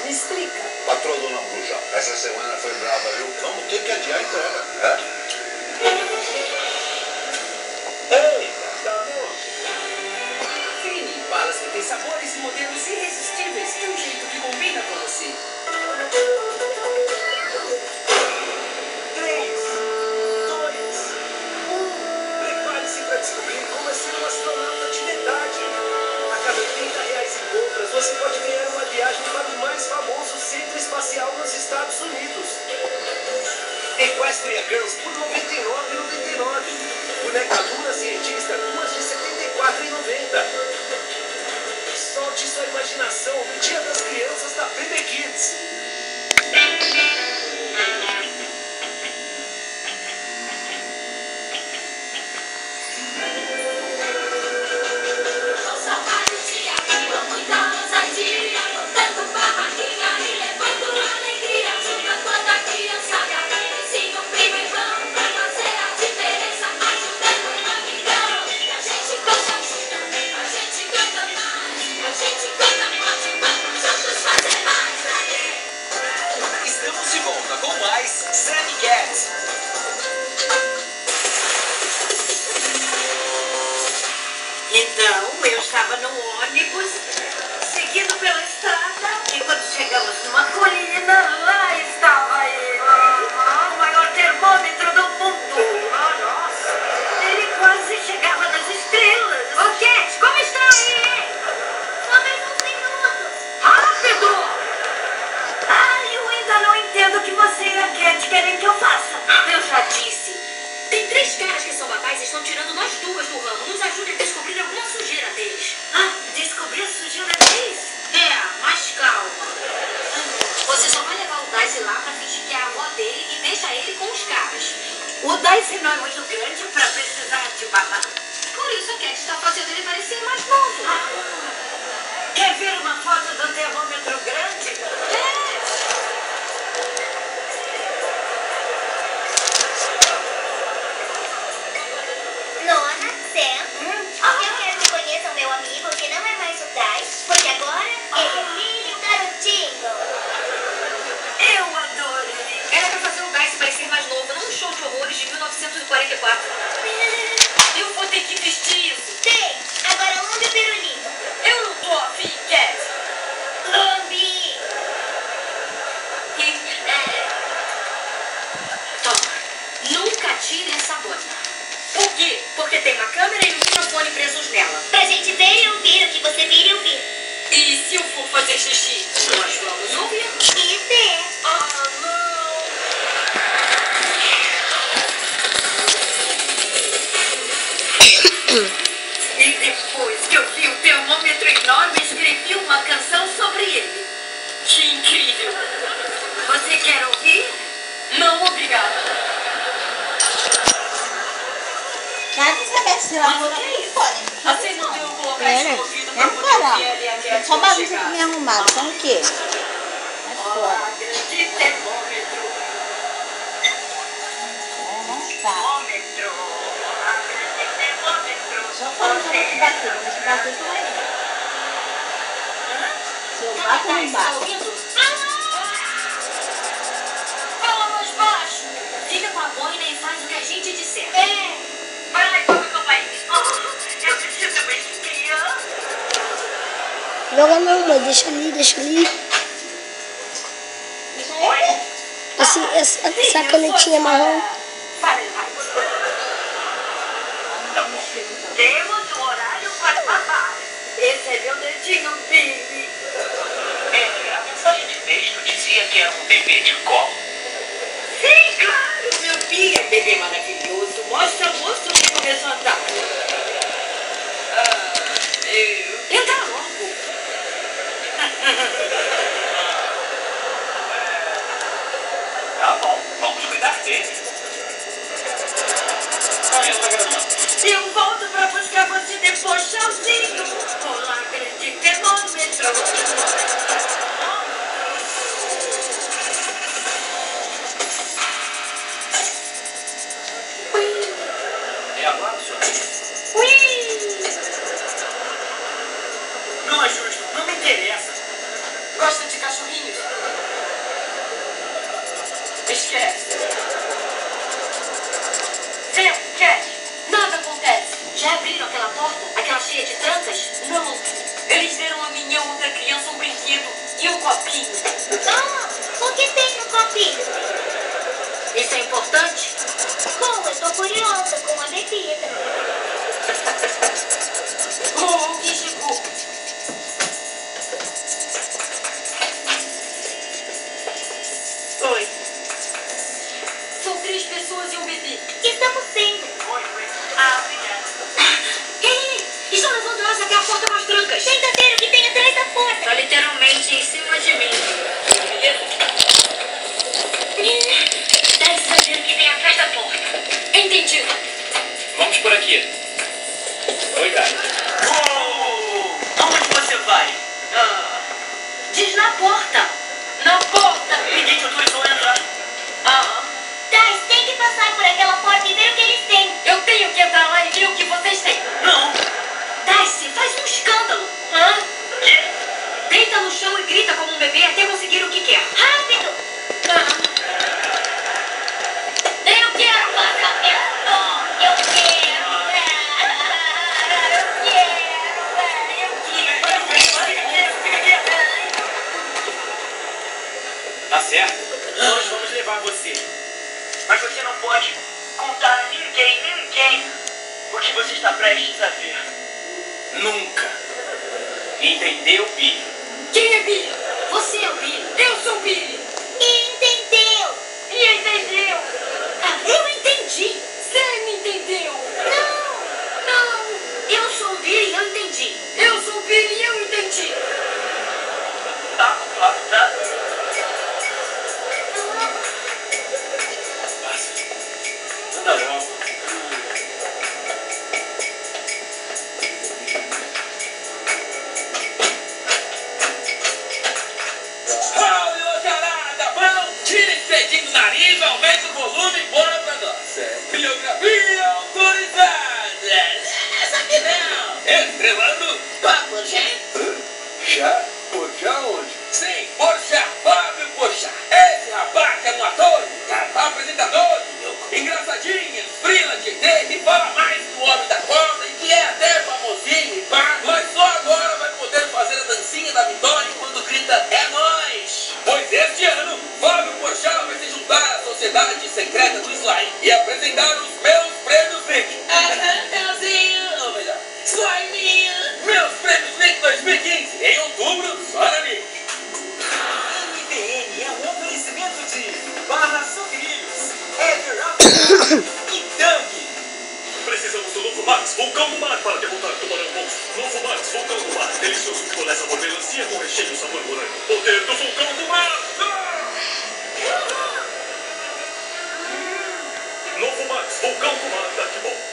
Me explica. Patroa Dona Bruxa, essa semana foi brava, viu? Vamos ter que adiar a entrega. É? Eita, danou. Fini, balas que tem sabores e modelos irresistíveis de um jeito que combina com você. 3, 2, 1. Prepare-se para descobrir como é ser um astronauta de verdade. A cada R$30 em compras, você pode ganhar uma viagem para o mais famoso centro espacial nos Estados Unidos. Equestria Girls por R$ 99,99. Boneca Luna Cientista, 2 de R$ 74,90. Solte sua imaginação no Dia das Crianças da BB Kids. Estamos de volta com mais Sammy Cats. Então, eu estava no ônibus, seguindo pela estrada, e quando chegamos numa colina, lá estava ele. O maior termômetro do mundo. Nossa! Ele quase chegava nas estrelas. Ô, Cat, como está aí, hein? Só mais uns minutos. Rápido! Ai, eu ainda não entendo o que você e a Cat querem que eu faça. Eu já disse. Tem 3 caras que são babás e estão tirando nós 2 do ramo. Nos ajude a descobrir alguma sujeira deles. Descobrir a sujeira deles? Mas calma. Você só vai levar o Dice lá pra fingir que é a avó dele e deixa ele com os caras. O Dice não é muito grande pra precisar de babá. Por isso a Cat está fazendo ele parecer mais novo. Quer ver uma foto do termômetro grande? Nona, Sam, eu quero que conheçam meu amigo que não é mais o Dice, porque agora ele é filho garotinho. Eu adorei. Era pra fazer o Dice parecer mais novo, não um show de horrores de 1944. Eu vou ter que vestir isso. Tem, agora lambe o pirulinho. Eu não tô afim, Cat. Lambe! Toma, nunca tire essa boina. Por quê? Porque tem uma câmera e um microfone presos nela. Pra gente ver e ouvir o que você vir e ouvir. E se eu for fazer xixi? Nós vamos ouvir e ver. Ah, não. E depois que eu vi o termômetro enorme, escrevi uma canção sobre ele. Que incrível! Você quer ouvir? Não, obrigada. Nada saber se ela Mas o que é isso? podem. Você não deu colocar É, esse né? ouvido É pra poder fora. ouvir ali a Cat Só quando bagunça chegar. pra me arrumar. São o quê? É fora. Olá, grande termômetro. Não tá. Termômetro. Olá, grande termômetro. Só quando eu vou te bater. Vou te bater, tu vai ver. Se eu bato, eu não Tá bato. ouvindo? Fala mais baixo. Fica com a boina e faz o que a gente disser. Ai, calma aí. Eu preciso me espiar. Joga não, mãe. Deixa ali, deixa ali. Essa canetinha marrom. Fahrenheit. Temos um horário para papar. Esse é meu dedinho, Billy. A mensagem de texto dizia que era um bebê de colo. Sim, claro, meu filho é bebê maravilhoso. Mostra ao moço que começou a andar. Entra logo. Tá bom, vamos cuidar dele. Eu volto pra buscar você depois, tchauzinho. Olá, grande termômetro. porta? Aquela cheia de trancas? Não. Eles deram a minha outra criança um brinquedo e um copinho. Ah, o que tem no copinho? Isso é importante? Bom, eu tô curiosa com a bebida. Oh, quem chegou? Oi. São 3 pessoas e um bebê. Estamos sendo. Ah, obrigada. Ei, estão levando nós até a porta com as trancas. Tenta ver o que tem atrás da porta. Tá literalmente em cima de mim. Deve saber o que tem atrás da porta. Entendido. Vamos por aqui. Cuidado. Aonde você vai? Diz na porta. Na porta. Ninguém te autorizou a entrar. Tais, tem que passar por aquela porta e ver o que eles têm. Eu tenho que entrar lá e ver o que vocês têm. Não. Darcy, faz um escândalo. Quê? Deita no chão e grita como um bebê até conseguir o que quer. Rápido! Eu quero Casamento! Eu quero! Tá certo? Nós vamos levar você. Mas você não pode contar a ninguém, o que você está prestes a ver. Nunca. Entendeu, Billy? Quem é Billy? Você é o Billy. Eu sou o Billy. Entendeu? E entendeu? Eu entendi. Você me entendeu? Não. Eu sou o Billy e eu entendi. Eu sou o Billy e eu entendi. Tá. Anda logo. Ô, charada, bom, tira esse dedinho do nariz, aumenta o volume e bora pra nossa biografia autorizada. Essa aqui não. Estrelando Papo Já? Pô, já onde? Sim, Porchat, Fábio Porchat. Esse rapaz é um ator, apresentador, engraçadinho, frila de ET, que fala mais que o homem da corda e que é até famosinho e pá, mas só agora vai poder fazer a dancinha da vitória quando grita é nóis. Pois este ano, Fábio Porchat vai se juntar à sociedade secreta do Slime e apresentar os meus prêmios Vic. Elzinho, ou melhor, Slime, meus prêmios Vic 2015, em outubro, só na Nick. MBN é um oferecimento de Barra Sucrilhos, Ever After e Tang. Precisamos do Novo Max Vulcão do Mar para derrotar tubarão monstro. Novo Max Vulcão do Mar, delicioso picolé sabor melancia com recheio sabor morango. Poder do Vulcão do Mar. Novo Max Vulcão do Mar, tá que bom.